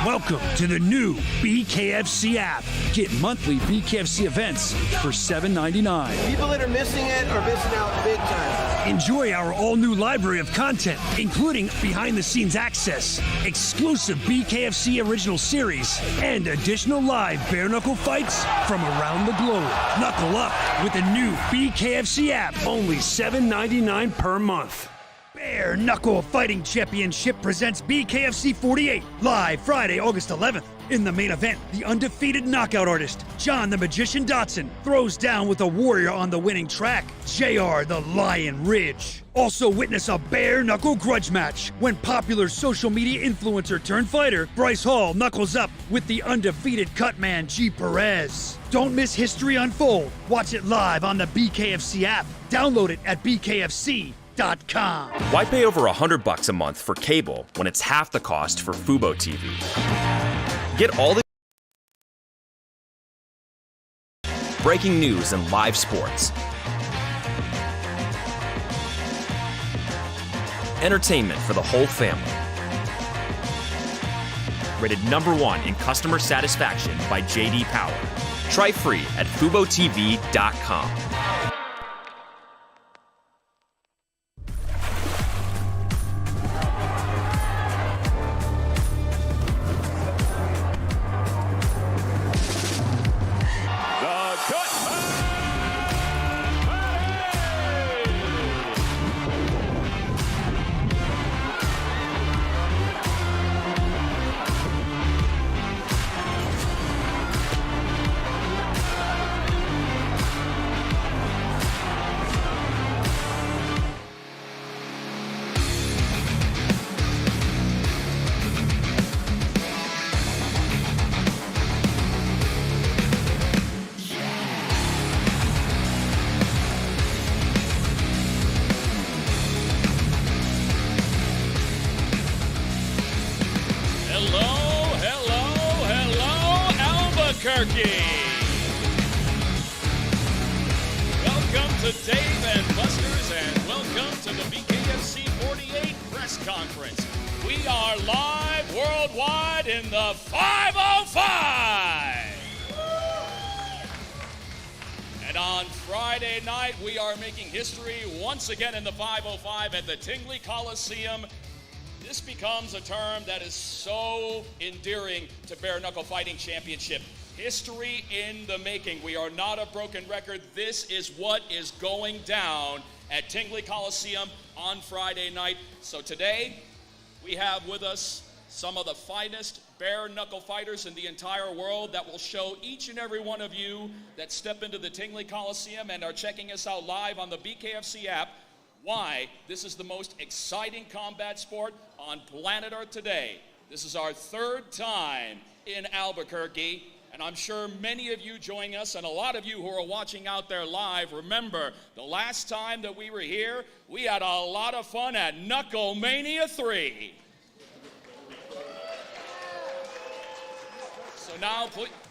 Welcome to the new BKFC app. Get monthly BKFC events for $7.99. People that are missing it are missing out big time. Enjoy our all-new library of content, including behind-the-scenes access, exclusive BKFC original series, and additional live bare-knuckle fights from around the globe. Knuckle up with the new BKFC app, only $7.99 per month. Bare Knuckle Fighting Championship presents BKFC 48, live Friday, August 11th. In the main event, the undefeated knockout artist, John the Magician Dodson, throws down with a warrior on the winning track, JR the Lion Ridge. Also witness a bare knuckle grudge match when popular social media influencer turned fighter, Bryce Hall, knuckles up with the undefeated cutman, Gee Perez. Don't miss history unfold. Watch it live on the BKFC app. Download it at BKFC.com. Why pay over $100 a month for cable when it's half the cost for Fubo TV? Get all the breaking news and live sports, entertainment for the whole family. Rated #1 in customer satisfaction by J.D. Power. Try free at FuboTV.com. Albuquerque. Welcome to Dave and Buster's and welcome to the BKFC 48 press conference. We are live worldwide in the 505. And on Friday night, we are making history once again in the 505 at the Tingley Coliseum. This becomes a term that is so endearing to Bare Knuckle Fighting Championship. History in the making. We are not a broken record. This is what is going down at Tingley Coliseum on Friday night. So today, we have with us some of the finest bare knuckle fighters in the entire world that will show each and every one of you that step into the Tingley Coliseum and are checking us out live on the BKFC app why this is the most exciting combat sport on planet Earth today. This is our third time in Albuquerque, and I'm sure many of you joining us and a lot of you who are watching out there live remember the last time that we were here, we had a lot of fun at Knuckle Mania 3.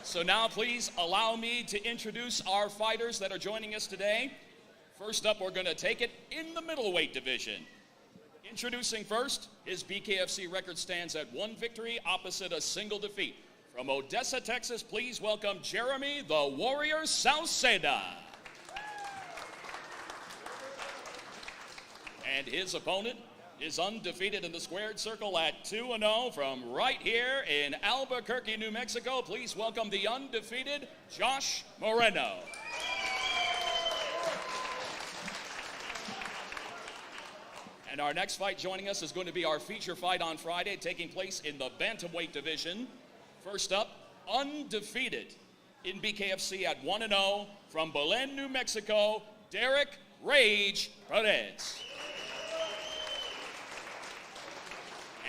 So now please allow me to introduce our fighters that are joining us today. First up, we're going to take it in the middleweight division. Introducing first, his BKFC record stands at 1 victory opposite a single defeat. From Odessa, Texas, please welcome Jeremie the Warrior Sauceda. And his opponent is undefeated in the squared circle at 2-0 from right here in Albuquerque, New Mexico. Please welcome the undefeated Josh Moreno. And our next fight joining us is going to be our feature fight on Friday, taking place in the bantamweight division. First up, undefeated in BKFC at 1-0 from Belen, New Mexico, Derek Rage Perez.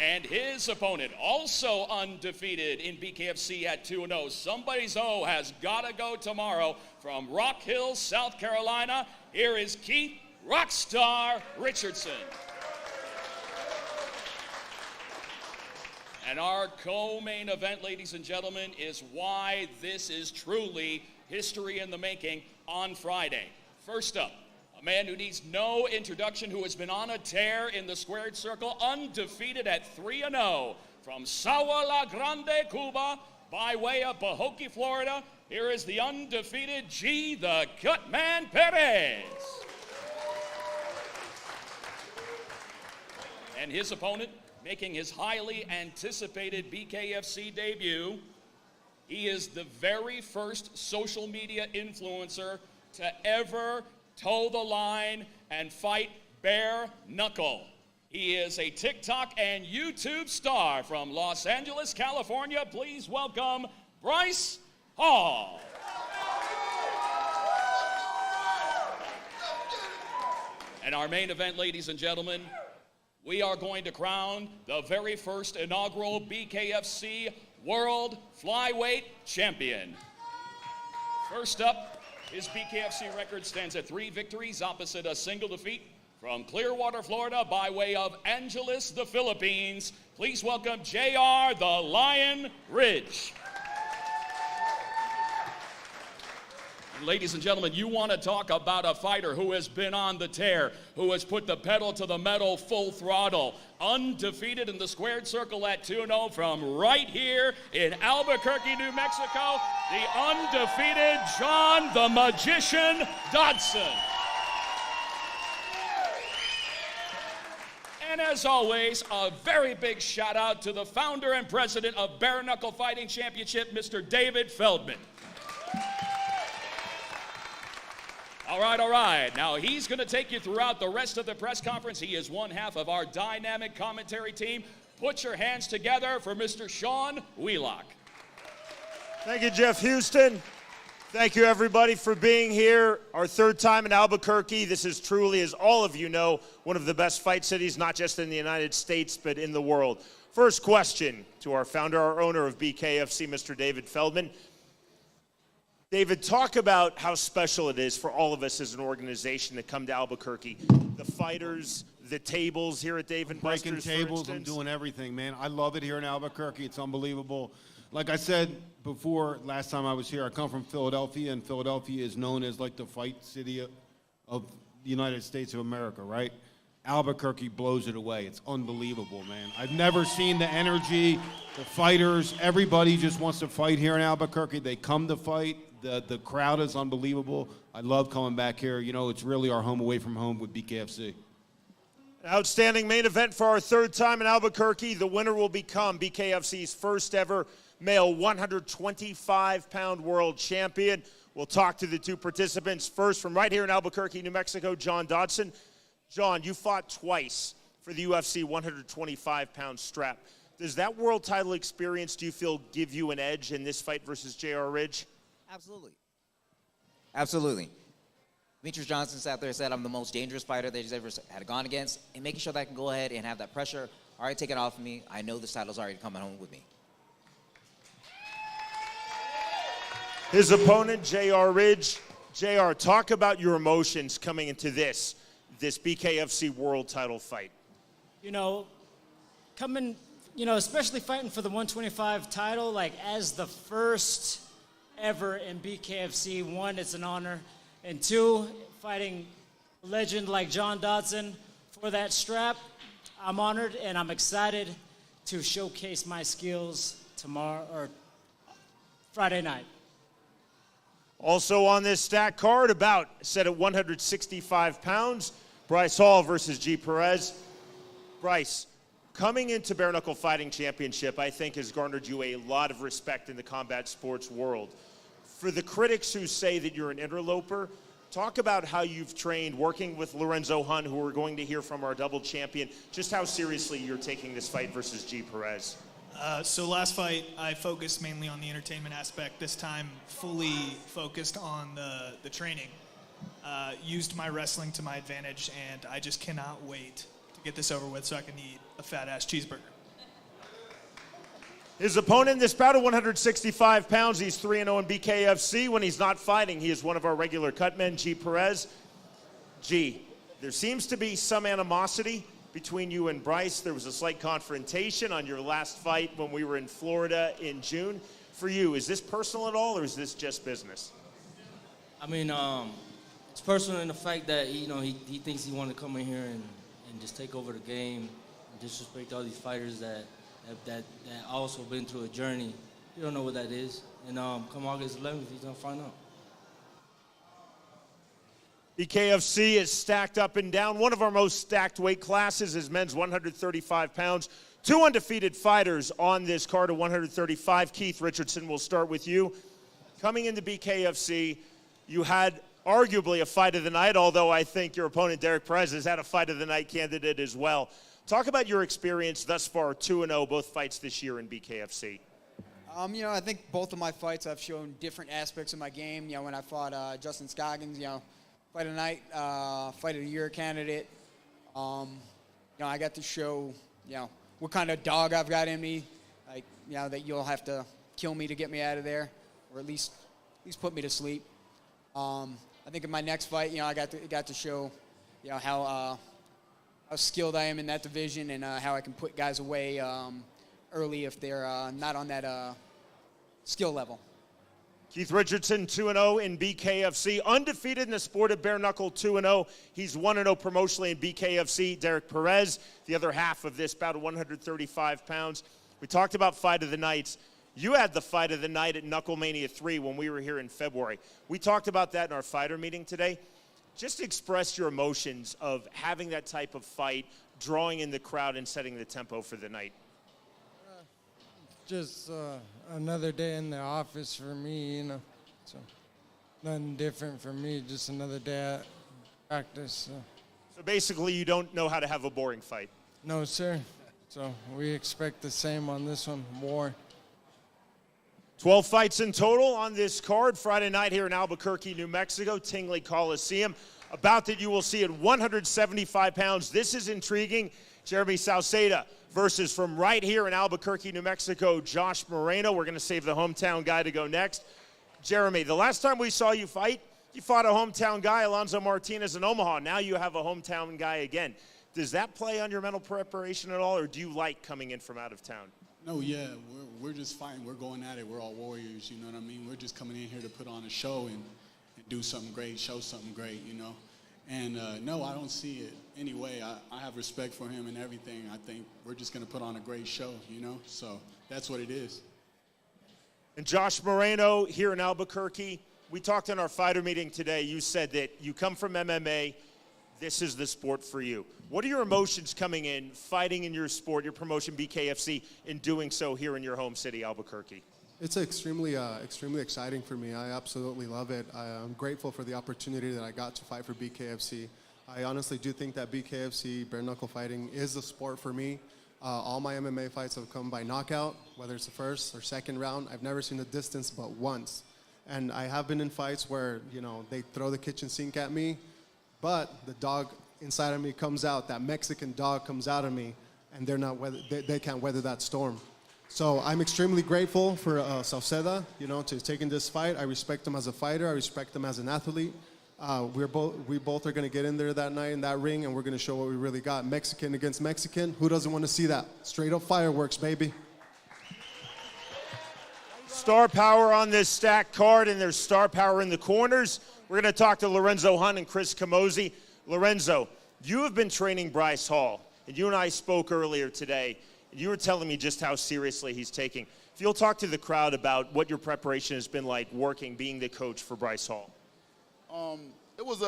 And his opponent, also undefeated in BKFC at 2-0. Somebody's O has got to go tomorrow from Rock Hill, South Carolina. Here is Keith Rockstar Richardson. And our co-main event, ladies and gentlemen, is why this is truly history in the making on Friday. First up, a man who needs no introduction, who has been on a tear in the squared circle, undefeated at 3-0 from Saua La Grande, Cuba, by way of Pahokee, Florida, here is the undefeated Gee the Cutman Perez. And his opponent, making his highly anticipated BKFC debut, he is the very first social media influencer to ever toe the line and fight bare knuckle. He is a TikTok and YouTube star from Los Angeles, California. Please welcome Bryce Hall. And our main event, ladies and gentlemen, we are going to crown the very first inaugural BKFC World Flyweight Champion. First up, his BKFC record stands at 3 victories opposite a single defeat. From Clearwater, Florida, by way of Angeles, the Philippines, please welcome JR the Lion Ridge. Ladies and gentlemen, you want to talk about a fighter who has been on the tear, who has put the pedal to the metal full throttle, undefeated in the squared circle at 2-0 from right here in Albuquerque, New Mexico, the undefeated John the Magician Dodson. And as always, a very big shout out to the founder and president of Bare Knuckle Fighting Championship, Mr. David Feldman. All right. Now, he's going to take you throughout the rest of the press conference. He is one half of our dynamic commentary team. Put your hands together for Mr. Sean Wheelock. Thank you, Jeff Houston. Thank you, everybody, for being here. Our third time in Albuquerque. This is truly, as all of you know, one of the best fight cities, not just in the United States, but in the world. First question to our founder, our owner of BKFC, Mr. David Feldman. David, talk about how special it is for all of us as an organization to come to Albuquerque. The fighters, the tables here at Dave & Buster's, breaking tables, I'm doing everything, man. I love it here in Albuquerque. It's unbelievable. Like I said before, last time I was here, I come from Philadelphia, and Philadelphia is known as like the fight city of the United States of America, right? Albuquerque blows it away. It's unbelievable, man. I've never seen the energy, the fighters. Everybody just wants to fight here in Albuquerque. They come to fight. The crowd is unbelievable. I love coming back here. You know, it's really our home away from home with BKFC. Outstanding main event for our third time in Albuquerque. The winner will become BKFC's first ever male 125-pound world champion. We'll talk to the two participants. First, from right here in Albuquerque, New Mexico, John Dodson. John, you fought twice for the UFC 125-pound strap. Does that world title experience, do you feel, give you an edge in this fight versus J.R. Ridge? Absolutely. Demetrius Johnson sat there and said I'm the most dangerous fighter that he's ever had gone against, and making sure that I can go ahead and have that pressure already taken off of me. I know this title's already coming home with me. His opponent, J.R. Ridge. J.R., talk about your emotions coming into this BKFC world title fight. You know, especially fighting for the 125 title, like as the first ever in BKFC. One, it's an honor. And two, fighting a legend like John Dodson for that strap. I'm honored and I'm excited to showcase my skills tomorrow or Friday night. Also on this stack card, set at 165 pounds, Bryce Hall versus Gee Perez. Bryce, coming into Bare Knuckle Fighting Championship, I think has garnered you a lot of respect in the combat sports world. For the critics who say that you're an interloper, talk about how you've trained working with Lorenzo Hunt, who we're going to hear from, our double champion, just how seriously you're taking this fight versus Gee Perez. So last fight, I focused mainly on the entertainment aspect. This time, fully focused on the training. Used my wrestling to my advantage, and I just cannot wait to get this over with so I can eat a fat-ass cheeseburger. His opponent in this bout at 165 pounds, he's 3-0 in BKFC. When he's not fighting, he is one of our regular cutmen, Gee Perez. Gee, there seems to be some animosity between you and Bryce. There was a slight confrontation on your last fight when we were in Florida in June. For you, is this personal at all, or is this just business? I mean, it's personal in the fact that, he thinks he wanted to come in here and just take over the game and disrespect all these fighters that that also been through a journey. You don't know what that is. And come August 11th, he's going to find out. BKFC is stacked up and down. One of our most stacked weight classes is men's 135 pounds. 2 undefeated fighters on this card of 135. Keith Richardson, we'll start with you. Coming into BKFC, you had arguably a fight of the night, although I think your opponent, Derek Perez, has had a fight of the night candidate as well. Talk about your experience thus far, 2-0, both fights this year in BKFC. I think both of my fights I've shown different aspects of my game. When I fought Justin Scoggins, fight of the night, fight of the year candidate. I got to show, what kind of dog I've got in me. That you'll have to kill me to get me out of there, or at least put me to sleep. I think in my next fight, I got to show, how skilled I am in that division and how I can put guys away early if they're not on that skill level. Keith Richardson, 2-0 in BKFC. Undefeated in the sport of bare knuckle, 2-0. He's 1-0 promotionally in BKFC. Derek Perez, the other half of this bout of 135 pounds. We talked about fight of the nights. You had the fight of the night at Knuckle Mania 3 when we were here in February. We talked about that in our fighter meeting today. Just express your emotions of having that type of fight, drawing in the crowd and setting the tempo for the night. Just another day in the office for me, so nothing different for me, just another day at practice. So basically you don't know how to have a boring fight? No, sir. So we expect the same on this one, more. 12 fights in total on this card, Friday night here in Albuquerque, New Mexico, Tingley Coliseum. A bout that you will see at 175 pounds. This is intriguing. Jeremie Sauceda versus from right here in Albuquerque, New Mexico, Josh Moreno. We're going to save the hometown guy to go next. Jeremie, the last time we saw you fight, you fought a hometown guy, Alonzo Martinez in Omaha. Now you have a hometown guy again. Does that play on your mental preparation at all, or do you like coming in from out of town? No, yeah, we're just fighting. We're going at it. We're all warriors, you know what I mean? We're just coming in here to put on a show and do something great, show something great, And no, I don't see it anyway. I have respect for him and everything. I think we're just going to put on a great show, So that's what it is. And Josh Moreno here in Albuquerque. We talked in our fighter meeting today. You said that you come from MMA. This is the sport for you. What are your emotions coming in, fighting in your sport, your promotion BKFC, and doing so here in your home city, Albuquerque? It's extremely exciting for me. I absolutely love it. I'm grateful for the opportunity that I got to fight for BKFC. I honestly do think that BKFC, bare knuckle fighting, is the sport for me. All my MMA fights have come by knockout, whether it's the first or second round. I've never seen the distance but once. And I have been in fights where, they throw the kitchen sink at me, but the dog inside of me comes out, that Mexican dog comes out of me, and they can't weather that storm. So I'm extremely grateful for Sauceda, to taking this fight. I respect him as a fighter. I respect him as an athlete. We both are going to get in there that night in that ring, and we're going to show what we really got. Mexican against Mexican. Who doesn't want to see that? Straight up fireworks, baby. Star power on this stacked card, and there's star power in the corners. We're going to talk to Lorenzo Hunt and Chris Camozzi. Lorenzo, you have been training Bryce Hall, and you and I spoke earlier today. You were telling me just how seriously he's taking. If you'll talk to the crowd about what your preparation has been like working, being the coach for Bryce Hall. It was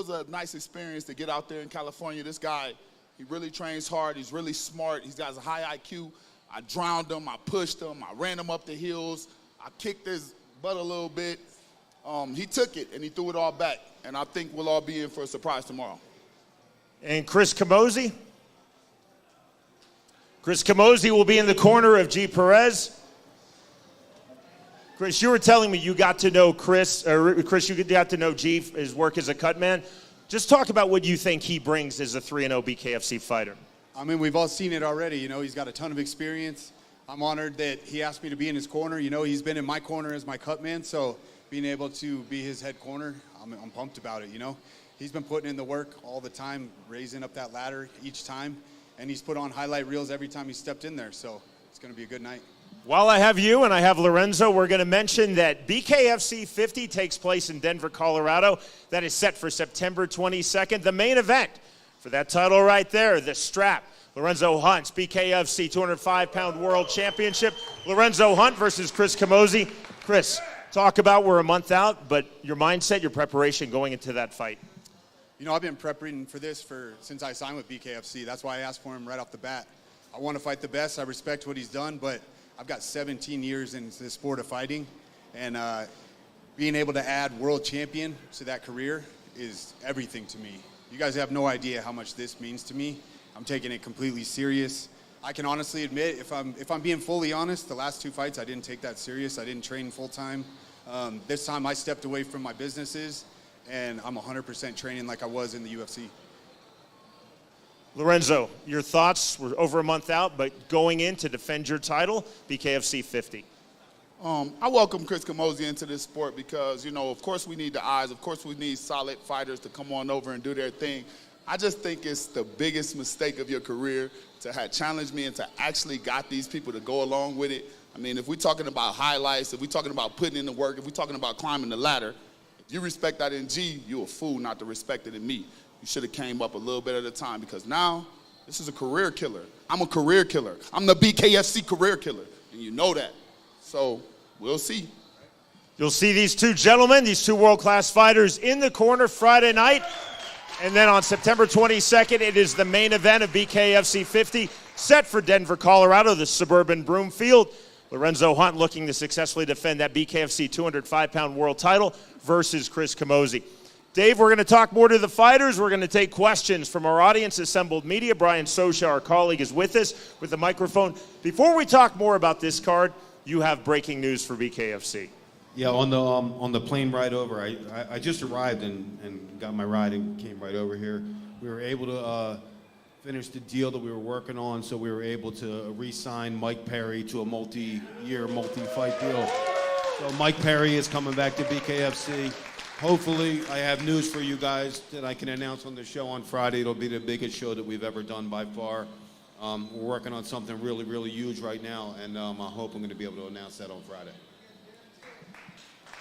a nice experience to get out there in California. This guy, he really trains hard. He's really smart. He's got a high IQ. I drowned him. I pushed him. I ran him up the hills. I kicked his butt a little bit. He took it, and he threw it all back. And I think we'll all be in for a surprise tomorrow. And Chris Camozzi? Chris Camozzi will be in the corner of Gee Perez. Chris, you were telling me you got to know Chris, you got to know Gee, his work as a cut man. Just talk about what you think he brings as a 3-0 BKFC fighter. I mean, we've all seen it already. He's got a ton of experience. I'm honored that he asked me to be in his corner. He's been in my corner as my cut man, so being able to be his head corner, I'm pumped about it, He's been putting in the work all the time, raising up that ladder each time. And he's put on highlight reels every time he stepped in there, so it's going to be a good night. While I have you and I have Lorenzo, we're going to mention that BKFC 50 takes place in Denver, Colorado. That is set for September 22nd. The main event for that title right there, the strap Lorenzo Hunt's BKFC 205-pound World Championship. Lorenzo Hunt versus Chris Camozzi. Chris, talk about we're a month out, but your mindset, your preparation going into that fight. You know, I've been prepping for this since I signed with BKFC. That's why I asked for him right off the bat. I want to fight the best. I respect what he's done, but I've got 17 years in the sport of fighting, and being able to add world champion to that career is everything to me. You guys have no idea how much this means to me. I'm taking it completely serious. I can honestly admit, if I'm being fully honest, the last 2 fights I didn't take that serious. I didn't train full time. This time I stepped away from my businesses, and I'm 100% training like I was in the UFC. Lorenzo, your thoughts? We're over a month out, but going in to defend your title, BKFC 50. I welcome Chris Camozzi into this sport because, you know, of course we need the eyes. Of course we need solid fighters to come on over and do their thing. I just think it's the biggest mistake of your career to have challenged me and to actually got these people to go along with it. I mean, if we're talking about highlights, if we're talking about putting in the work, if we're talking about climbing the ladder, if you respect that in G, you're a fool not to respect it in me. You should have came up a little bit at a time because now this is a career killer. I'm a career killer. I'm the BKFC career killer, and you know that. So we'll see. You'll see these two gentlemen, these two world-class fighters in the corner Friday night. And then on September 22nd, it is the main event of BKFC 50, set for Denver, Colorado, the suburban Broomfield. Lorenzo Hunt looking to successfully defend that BKFC 205-pound world title versus Chris Camozzi. Dave, we're going to talk more to the fighters. We're going to take questions from our audience, assembled media. Brian Sauceda, our colleague, is with us with the microphone. Before we talk more about this card, you have breaking news for BKFC. Yeah, on the plane ride over, I just arrived and got my ride and came right over here. We were able to finish the deal that we were working on, so we were able to re-sign Mike Perry to a multi-year, multi-fight deal. So Mike Perry is coming back to BKFC. Hopefully, I have news for you guys that I can announce on the show on Friday. It'll be the biggest show that we've ever done by far. We're working on something really, really huge right now, and I hope I'm going to be able to announce that on Friday.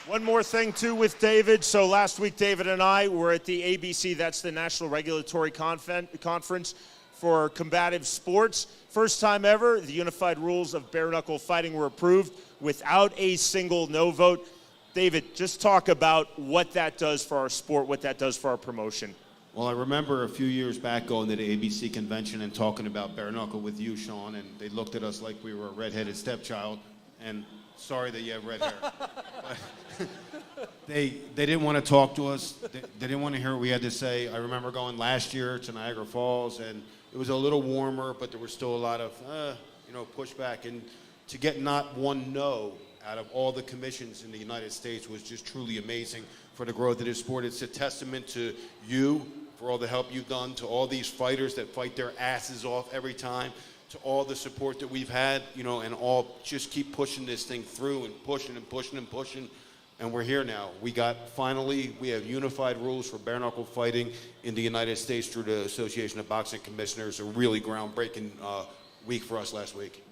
One more thing, too, with David. So last week, David and I were at the ABC, that's the National Regulatory Conference for Combative Sports. First time ever, the unified rules of bare-knuckle fighting were approved without a single no vote. David, just talk about what that does for our sport, what that does for our promotion. Well, I remember a few years back going to the ABC convention and talking about bare knuckle with you, Sean, and they looked at us like we were a redheaded stepchild, and sorry that you have red hair. They didn't want to talk to us. They didn't want to hear what we had to say. I remember going last year to Niagara Falls, and it was a little warmer, but there was still a lot of, pushback. And to get not one no out of all the commissions in the United States was just truly amazing for the growth of this sport. It's a testament to you for all the help you've done, to all these fighters that fight their asses off every time, to all the support that we've had, and all just keep pushing this thing through and pushing and pushing and pushing. And we're here now. We have unified rules for bare knuckle fighting in the United States through the Association of Boxing Commissioners. A really groundbreaking week for us last week.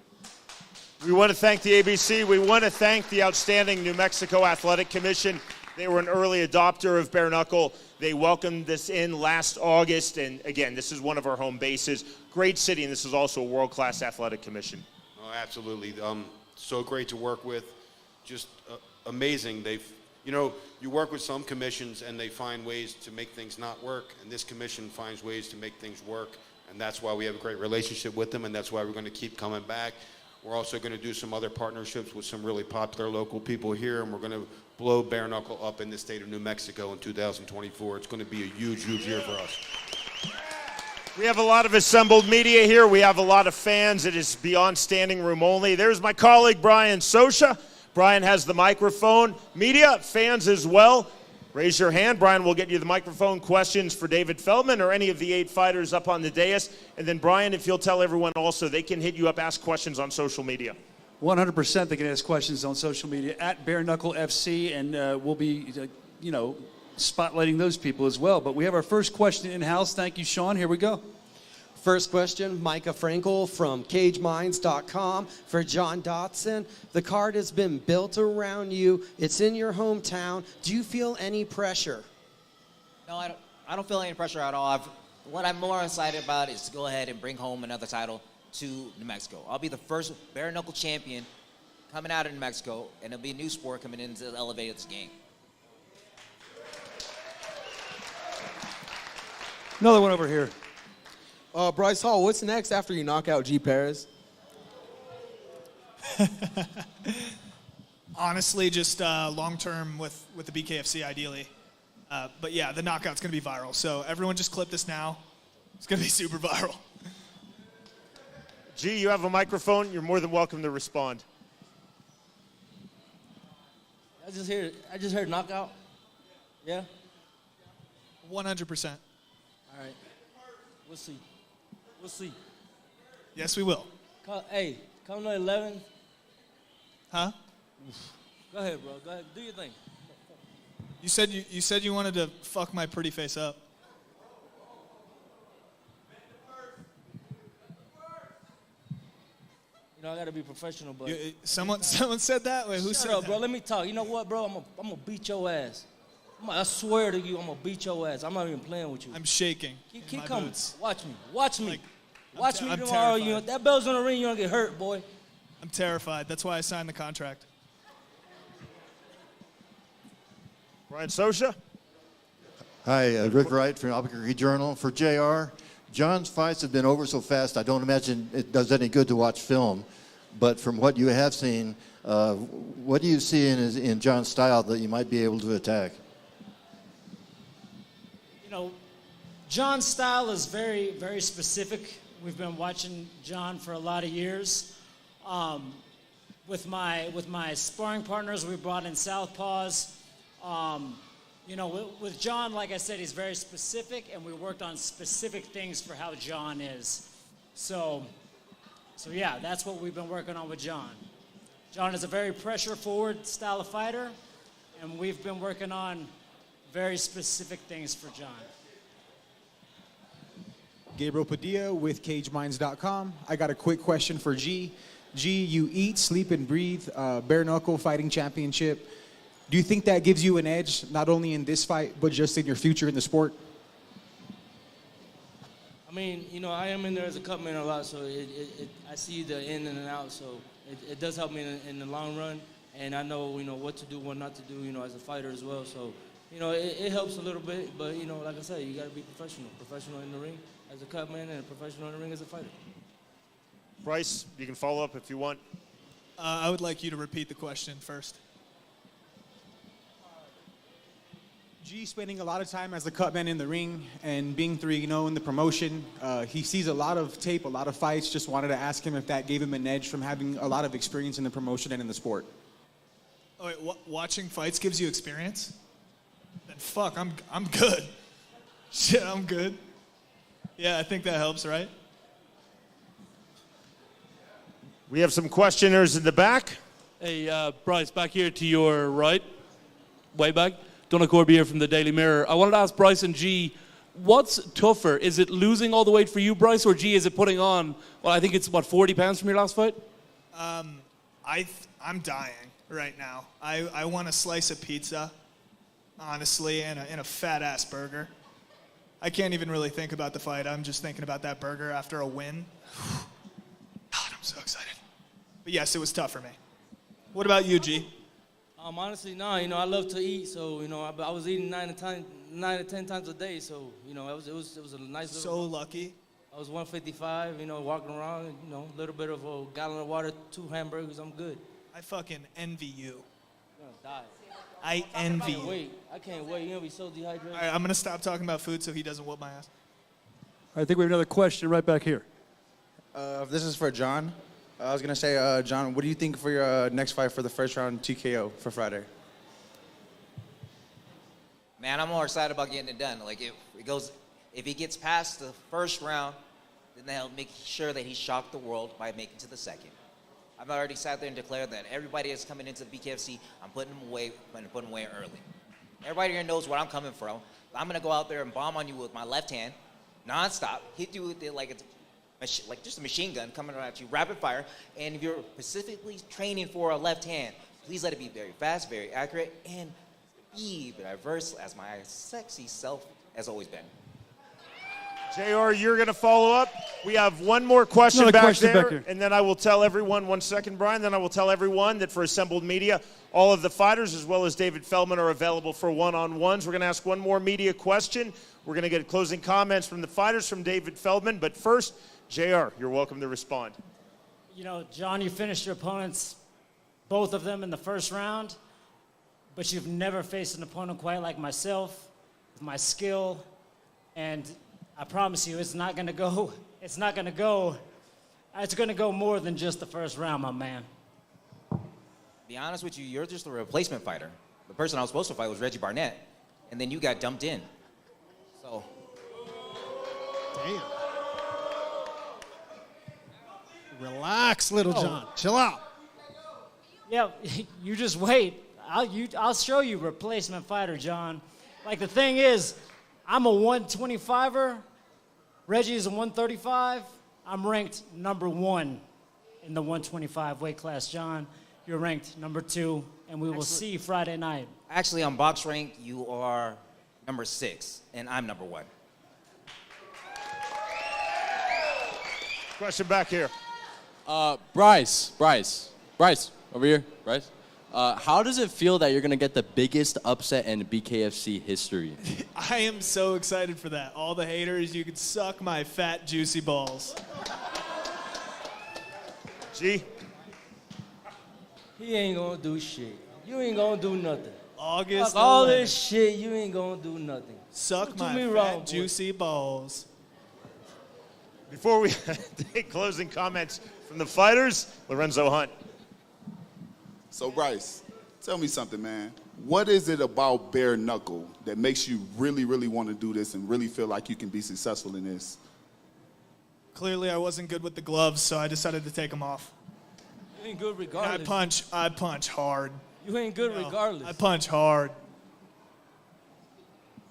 We want to thank the ABC. We want to thank the outstanding New Mexico Athletic Commission. They were an early adopter of bare knuckle. They welcomed this in last August. And again, this is one of our home bases. Great city, and this is also a world-class athletic commission. Oh, absolutely. So great to work with. Just amazing. You work with some commissions and they find ways to make things not work, and this commission finds ways to make things work, and that's why we have a great relationship with them, and that's why we're going to keep coming back. We're also going to do some other partnerships with some really popular local people here, and we're going to blow bare knuckle up in the state of New Mexico in 2024. It's going to be a huge, huge year for us. We have a lot of assembled media here. We have a lot of fans. It is beyond standing room only. There's my colleague, Brian Sauceda. Brian has the microphone. Media, fans as well. Raise your hand. Brian will get you the microphone. Questions for David Feldman or any of the 8 fighters up on the dais. And then, Brian, if you'll tell everyone also, they can hit you up, ask questions on social media. 100% they can ask questions on social media at Bare Knuckle FC, and we'll be, spotlighting those people as well. But we have our first question in-house. Thank you, Sean. Here we go. First question, Micah Frankel from CageMinds.com for John Dodson. The card has been built around you. It's in your hometown. Do you feel any pressure? No, I don't feel any pressure at all. What I'm more excited about is to go ahead and bring home another title to New Mexico. I'll be the first bare knuckle champion coming out of New Mexico, and it'll be a new sport coming into the elevated game. Another one over here. Bryce Hall, what's next after you knock out Gee Perez? Honestly, just long-term with the BKFC, ideally. But yeah, the knockout's going to be viral. So everyone just clip this now. It's going to be super viral. Gee, you have a microphone. You're more than welcome to respond. I just heard knockout. Yeah? 100%. All right. We'll see. We'll see. Yes, we will. Hey, come to 11. Huh? Go ahead, bro. Go ahead. Do your thing. You said you wanted to fuck my pretty face up. You know, I gotta be professional, but Someone said that? Wait, who Shut said up, that? bro. Let me talk. You know what, bro? I'm gonna beat your ass. I swear to you, I'm gonna beat your ass. I'm not even playing with you. I'm shaking. Keep coming. Boots. Watch me. Watch me. Watch me I'm tomorrow. terrified. You know, that bell's on the ring, you're gonna get hurt, boy. I'm terrified. That's why I signed the contract. Brian Sauceda? Hi, Rick Wright from Albuquerque Journal. For JR, John's fights have been over so fast, I don't imagine it does any good to watch film. But from what you have seen, what do you see in John's style that you might be able to attack? You know, John's style is very, very specific. We've been watching John for a lot of years. With my sparring partners, we brought in southpaws. You know, with John, like I said, he's very specific, and we worked on specific things for how John is. So yeah, that's what we've been working on with John. John is a very pressure-forward style of fighter, and we've been working on very specific things for John. Gabriel Padilla with CageMinds.com. I got a quick question for Gee. Gee, you eat, sleep, and breathe bare knuckle fighting championship. Do you think that gives you an edge, not only in this fight, but just in your future in the sport? I mean, you know, I am in there as a cutman a lot, so I see the in and out, so it does help me in the long run, and I know, you know, what to do, what not to do, you know, as a fighter as well. So, you know, it helps a little bit, but, you know, like I said, you got to be professional in the ring as a cutman and professional in the ring as a fighter. Bryce, you can follow up if you want. I would like you to repeat the question first. Gee, spending a lot of time as a cutman in the ring and being 3-0 in the promotion, he sees a lot of tape, a lot of fights. Just wanted to ask him if that gave him an edge from having a lot of experience in the promotion and in the sport. Oh, wait, watching fights gives you experience? Then fuck, I'm good. Shit, I'm good. Yeah, I think that helps, right? We have some questioners in the back. Hey, Bryce, back here to your right, way back. Donna Corbier from the Daily Mirror. I wanted to ask Bryce and Gee, what's tougher? Is it losing all the weight for you, Bryce, or Gee, is it putting on, well, I think it's, 40 pounds from your last fight? I'm dying right now. I want a slice of pizza, honestly, and a fat-ass burger. I can't even really think about the fight. I'm just thinking about that burger after a win. God, I'm so excited. But yes, it was tough for me. What about you, Gee? Honestly, no. You know, I love to eat, so, you know, I was eating 9 to 10 times a day, so, you know, it was a nice little... So lucky. I was 155, you know, walking around, you know, a little bit of a gallon of water, 2 hamburgers, I'm good. I fucking envy you. You're gonna die. I envy you. I can't wait. You're gonna be so dehydrated. All right, I'm gonna stop talking about food so he doesn't whoop my ass. I think we have another question right back here. This is for John. I was going to say, John, what do you think for your next fight for the first round TKO for Friday? Man, I'm more excited about getting it done. Like, if he gets past the first round, then they'll make sure that he shocked the world by making it to the second. I've already sat there and declared that everybody that's coming into the BKFC, I'm putting them away early. Everybody here knows where I'm coming from. I'm going to go out there and bomb on you with my left hand, nonstop, hit you with it like just a machine gun coming at you, rapid fire. And if you're specifically training for a left hand, please let it be very fast, very accurate, and be diverse as my sexy self has always been. JR, you're going to follow up. We have one more question, Another back, question there, back here. and then I will tell everyone, 1 second, Brian, then I will tell everyone that for assembled media, all of the fighters as well as David Feldman are available for one-on-ones. We're going to ask one more media question. We're going to get closing comments from the fighters from David Feldman, but first, JR, you're welcome to respond. You know, John, you finished your opponents, both of them in the first round, but you've never faced an opponent quite like myself, with my skill, and I promise you, it's going to go more than just the first round, my man. To be honest with you, you're just a replacement fighter. The person I was supposed to fight was Reggie Barnett, and then you got dumped in. So. Damn. Relax, Little John. Chill out. Yeah, you just wait. I'll show you replacement fighter, John. Like, the thing is, I'm a 125er. Reggie is a 135. I'm ranked number 1 in the 125 weight class, John. You're ranked number 2, and we will see Friday night. Actually, on box rank, you are number 6, and I'm number 1. Question back here. Bryce, over here, Bryce. How does it feel that you're going to get the biggest upset in BKFC history? I am so excited for that. All the haters, you can suck my fat, juicy balls. G? He ain't going to do shit. You ain't going to do nothing. August Fuck all 11th. this shit, you ain't going to do nothing. Suck Don't my do me fat, wrong, boy. juicy balls. Before we take closing comments from the fighters, Lorenzo Hunt. So, Bryce, tell me something, man. What is it about bare knuckle that makes you really, really want to do this and really feel like you can be successful in this? Clearly, I wasn't good with the gloves, so I decided to take them off. You ain't good And regardless. I punch hard. You ain't good regardless. I punch hard.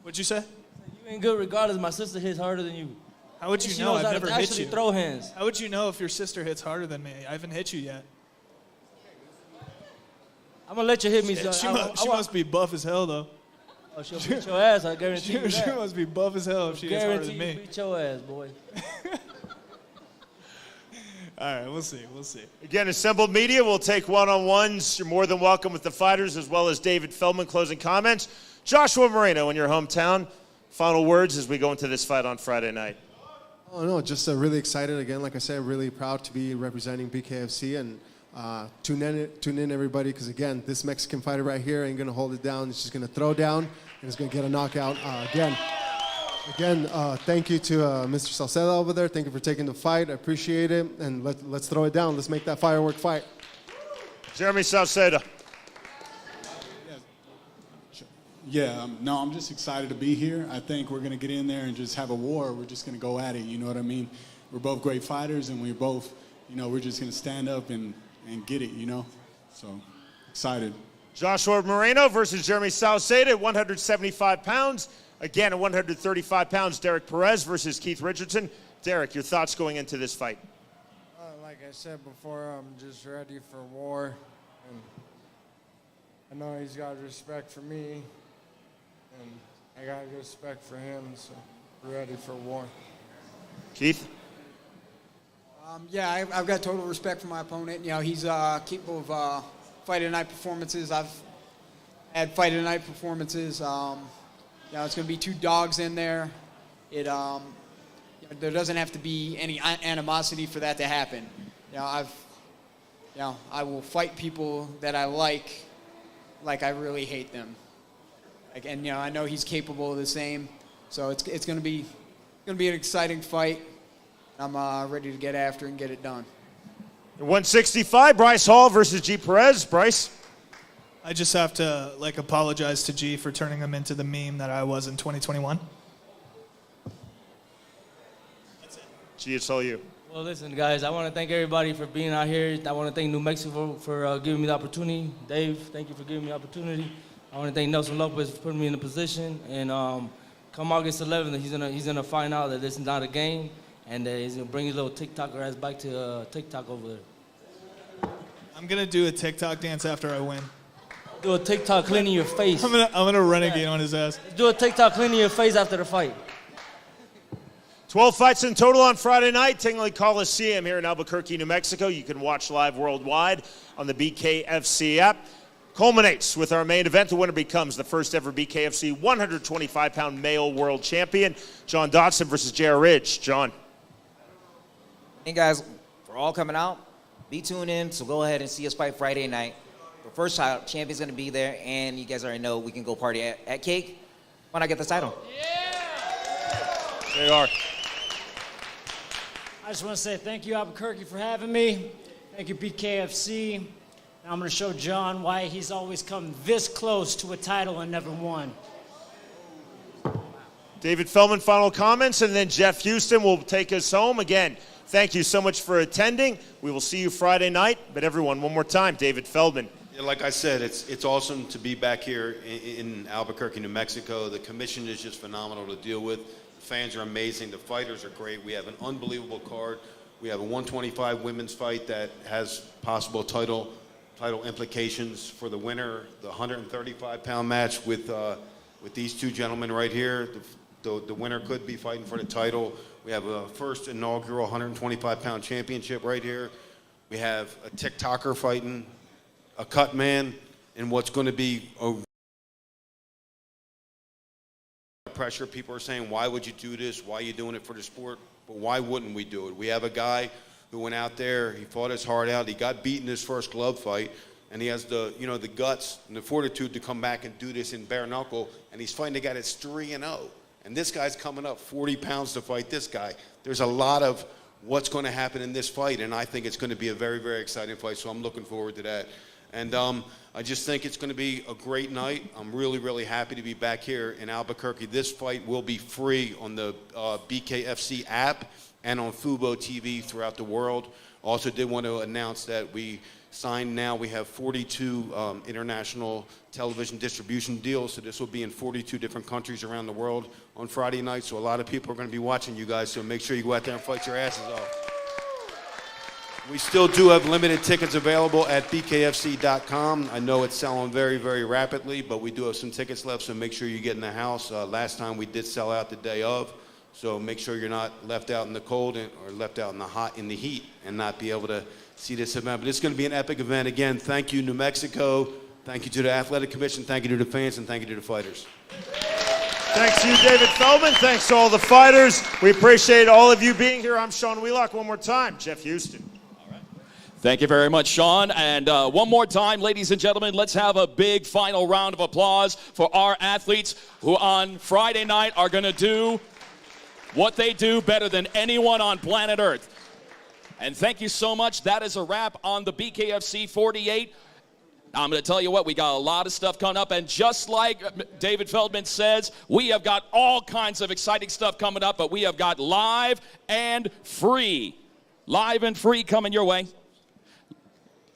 What'd you say? You ain't good regardless. My sister hits harder than you. How would And you she know? knows I've how to never hit actually you. throw hands. How would you know if your sister hits harder than me? I haven't hit you yet. I'm gonna let you hit me. Shit, son. she must be buff as hell, though. Oh, she'll beat your ass. I guarantee you that. She must be buff as hell if she hits harder Guarantee than you me. beat your ass, boy. All right, we'll see. We'll see. Again, assembled media will take one-on-ones. You're more than welcome with the fighters as well as David Feldman. Closing comments. Joshua Moreno in your hometown. Final words as we go into this fight on Friday night. Oh, no, just really excited. Again, like I said, really proud to be representing BKFC. And tune in, everybody, because, again, this Mexican fighter right here ain't going to hold it down. It's just going to throw down, and it's going to get a knockout. Again, thank you to Mr. Sauceda over there. Thank you for taking the fight. I appreciate it. And let's throw it down. Let's make that firework fight. Jeremie Sauceda. Yeah, no, I'm just excited to be here. I think we're going to get in there and just have a war. We're just going to go at it, you know what I mean? We're both great fighters, and we're both, we're just going to stand up and get it, So, excited. Joshua Moreno versus Jeremie Sauceda at 175 pounds. Again, at 135 pounds, Derek Perez versus Keith Richardson. Derek, your thoughts going into this fight? Like I said before, I'm just ready for war. And I know he's got respect for me, and I got respect for him, so we're ready for war. Keith? Yeah, I've got total respect for my opponent. He's capable of fight of the night performances. I've had fight of the night performances. It's going to be 2 dogs in there. There doesn't have to be any animosity for that to happen. I will fight people that I like I really hate them. I know he's capable of the same. So it's going to be an exciting fight. I'm ready to get after and get it done. 165, Bryce Hall versus Gee Perez. Bryce? I just have to apologize to G for turning him into the meme that I was in 2021. Gee, it's all you. Well, listen, guys, I want to thank everybody for being out here. I want to thank New Mexico for giving me the opportunity. Dave, thank you for giving me the opportunity. I want to thank Nelson Lopez for putting me in the position. And come August 11th, he's gonna find out that this is not a game, and he's gonna bring his little TikToker ass back to TikTok over there. I'm gonna do a TikTok dance after I win. Do a TikTok cleaning your face. I'm gonna renegade on his ass. Do a TikTok cleaning your face after the fight. 12 fights in total on Friday night, Tingley Coliseum here in Albuquerque, New Mexico. You can watch live worldwide on the BKFC app. Culminates with our main event. The winner becomes the first ever BKFC 125-pound male world champion, John Dodson versus J.R. Ridge. John. Hey guys, we're all coming out. Be tuned in, so go ahead and see us fight Friday night. The first champion's going to be there, and you guys already know we can go party at Cake when I get the title. They are. I just want to say thank you, Albuquerque, for having me. Thank you, BKFC. Now I'm going to show John why he's always come this close to a title and never won. David Feldman, final comments, and then Jeff Houston will take us home. Again, thank you so much for attending. We will see you Friday night. But everyone, one more time, David Feldman. Yeah, like I said, it's awesome to be back here in Albuquerque, New Mexico. The commission is just phenomenal to deal with. The fans are amazing. The fighters are great. We have an unbelievable card. We have a 125 women's fight that has possible title implications for the winner. The 135-pound match with these two gentlemen right here. The winner could be fighting for the title. We have a first inaugural 125-pound championship right here. We have a TikToker fighting a cut man in what's going to be a pressure. People are saying, why would you do this? Why are you doing it for the sport? But why wouldn't we do it? We have a guy who went out there, he fought his heart out, he got beaten his first glove fight, and he has the guts and the fortitude to come back and do this in bare knuckle, and he's fighting a guy that's 3-0. And this guy's coming up 40 pounds to fight this guy. There's a lot of what's going to happen in this fight, and I think it's going to be a very, very exciting fight, so I'm looking forward to that. And I just think it's going to be a great night. I'm really, really happy to be back here in Albuquerque. This fight will be free on the BKFC app and on Fubo TV throughout the world. Also did want to announce that we signed now, we have 42 international television distribution deals, so this will be in 42 different countries around the world on Friday night, so a lot of people are going to be watching you guys, so make sure you go out there and fight your asses off. We still do have limited tickets available at bkfc.com. I know it's selling very, very rapidly, but we do have some tickets left, so make sure you get in the house. Last time we did sell out the day of, so make sure you're not left out in the cold or left out in the heat and not be able to see this event. But it's going to be an epic event. Again, thank you, New Mexico. Thank you to the Athletic Commission. Thank you to the fans, and thank you to the fighters. Thanks to you, David Feldman. Thanks to all the fighters. We appreciate all of you being here. I'm Sean Wheelock. One more time, Jeff Houston. Thank you very much, Sean. And one more time, ladies and gentlemen, let's have a big final round of applause for our athletes who on Friday night are going to do what they do better than anyone on planet Earth. And thank you so much. That is a wrap on the BKFC 48. I'm going to tell you what, we got a lot of stuff coming up. And just like David Feldman says, we have got all kinds of exciting stuff coming up, but we have got live and free. Live and free coming your way.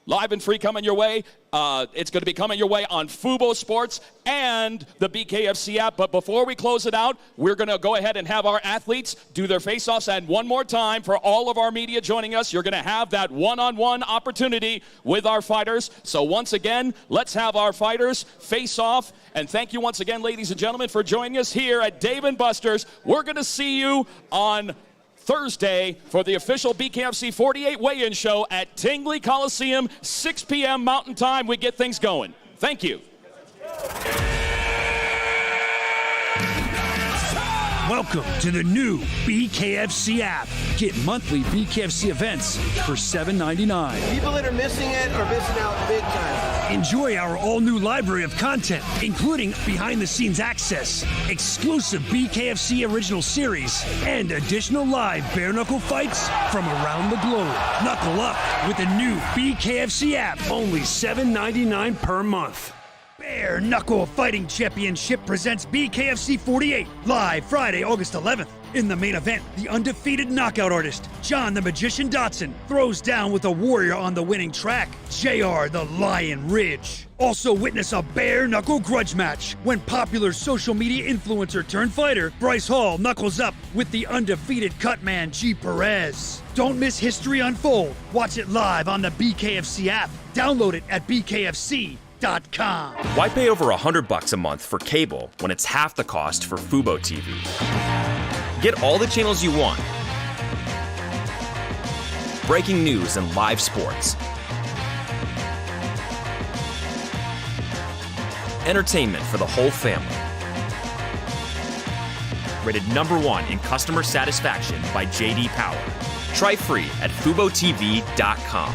Live and free coming your way. It's going to be coming your way on Fubo Sports and the BKFC app. But before we close it out, we're going to go ahead and have our athletes do their face-offs. And one more time, for all of our media joining us, you're going to have that one-on-one opportunity with our fighters. So once again, let's have our fighters face off. And thank you once again, ladies and gentlemen, for joining us here at Dave & Buster's. We're going to see you on Thursday for the official BKFC 48 weigh-in show at Tingley Coliseum, 6 p.m. Mountain Time. We get things going. Thank you. Welcome to the new BKFC app. Get monthly BKFC events for $7.99. People that are missing it are missing out big time. Enjoy our all-new library of content, including behind-the-scenes access, exclusive BKFC original series, and additional live bare-knuckle fights from around the globe. Knuckle up with the new BKFC app, only $7.99 per month. Bare Knuckle Fighting Championship presents BKFC 48, live Friday, August 11th. In the main event, the undefeated knockout artist, John the Magician Dodson, throws down with a warrior on the winning track, JR the Lion Ridge. Also witness a bare knuckle grudge match when popular social media influencer turned fighter, Bryce Hall, knuckles up with the undefeated cutman, Gee Perez. Don't miss history unfold. Watch it live on the BKFC app. Download it at BKFC.com. Why pay over $100 a month for cable when it's half the cost for Fubo TV? Get all the channels you want. Breaking news and live sports. Entertainment for the whole family. Rated #1 in customer satisfaction by J.D. Power. Try free at FuboTV.com.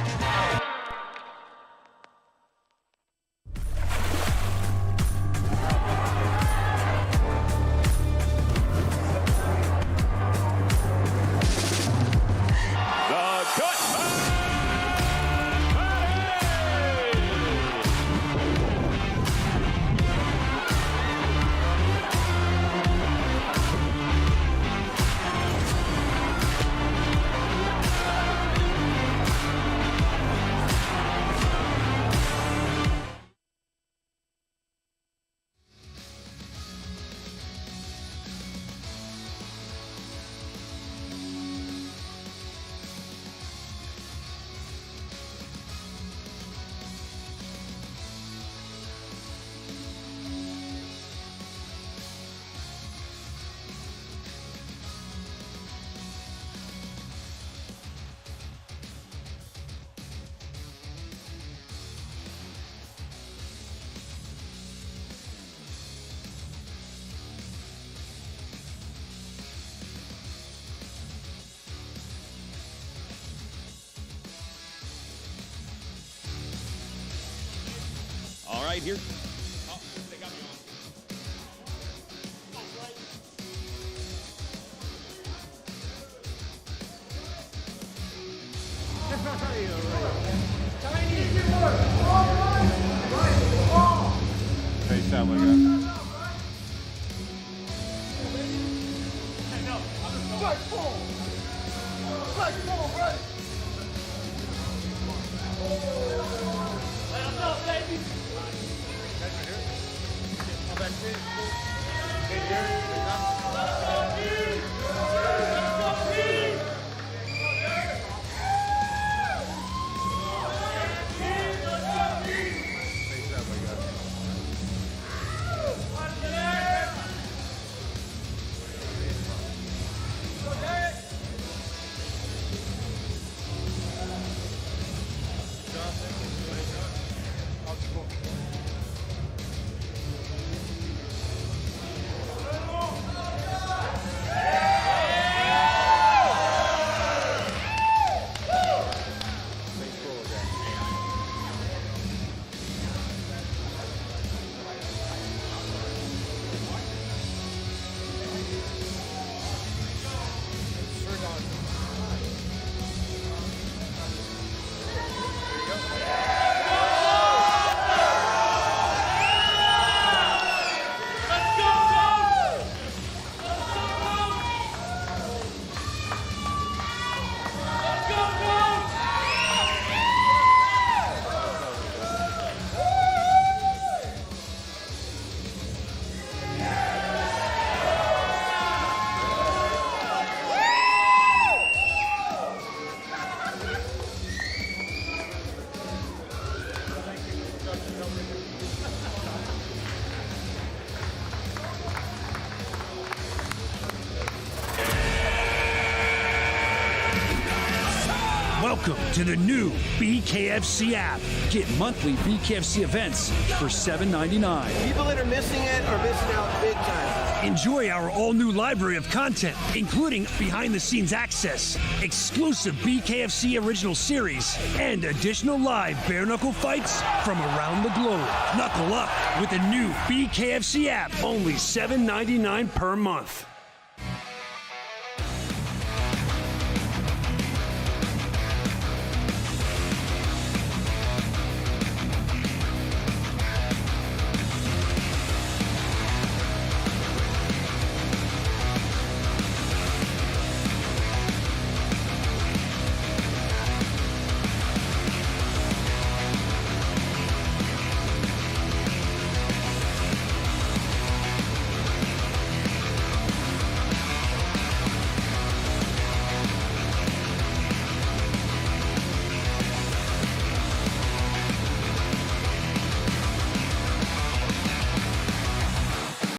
All right, here. Oh, they got me on. Face that way, guys. Welcome to the new BKFC app. Get monthly BKFC events for $7.99. People that are missing it are missing out big time. Enjoy our all-new library of content, including behind-the-scenes access, exclusive BKFC original series, and additional live bare-knuckle fights from around the globe. Knuckle up with the new BKFC app, only $7.99 per month.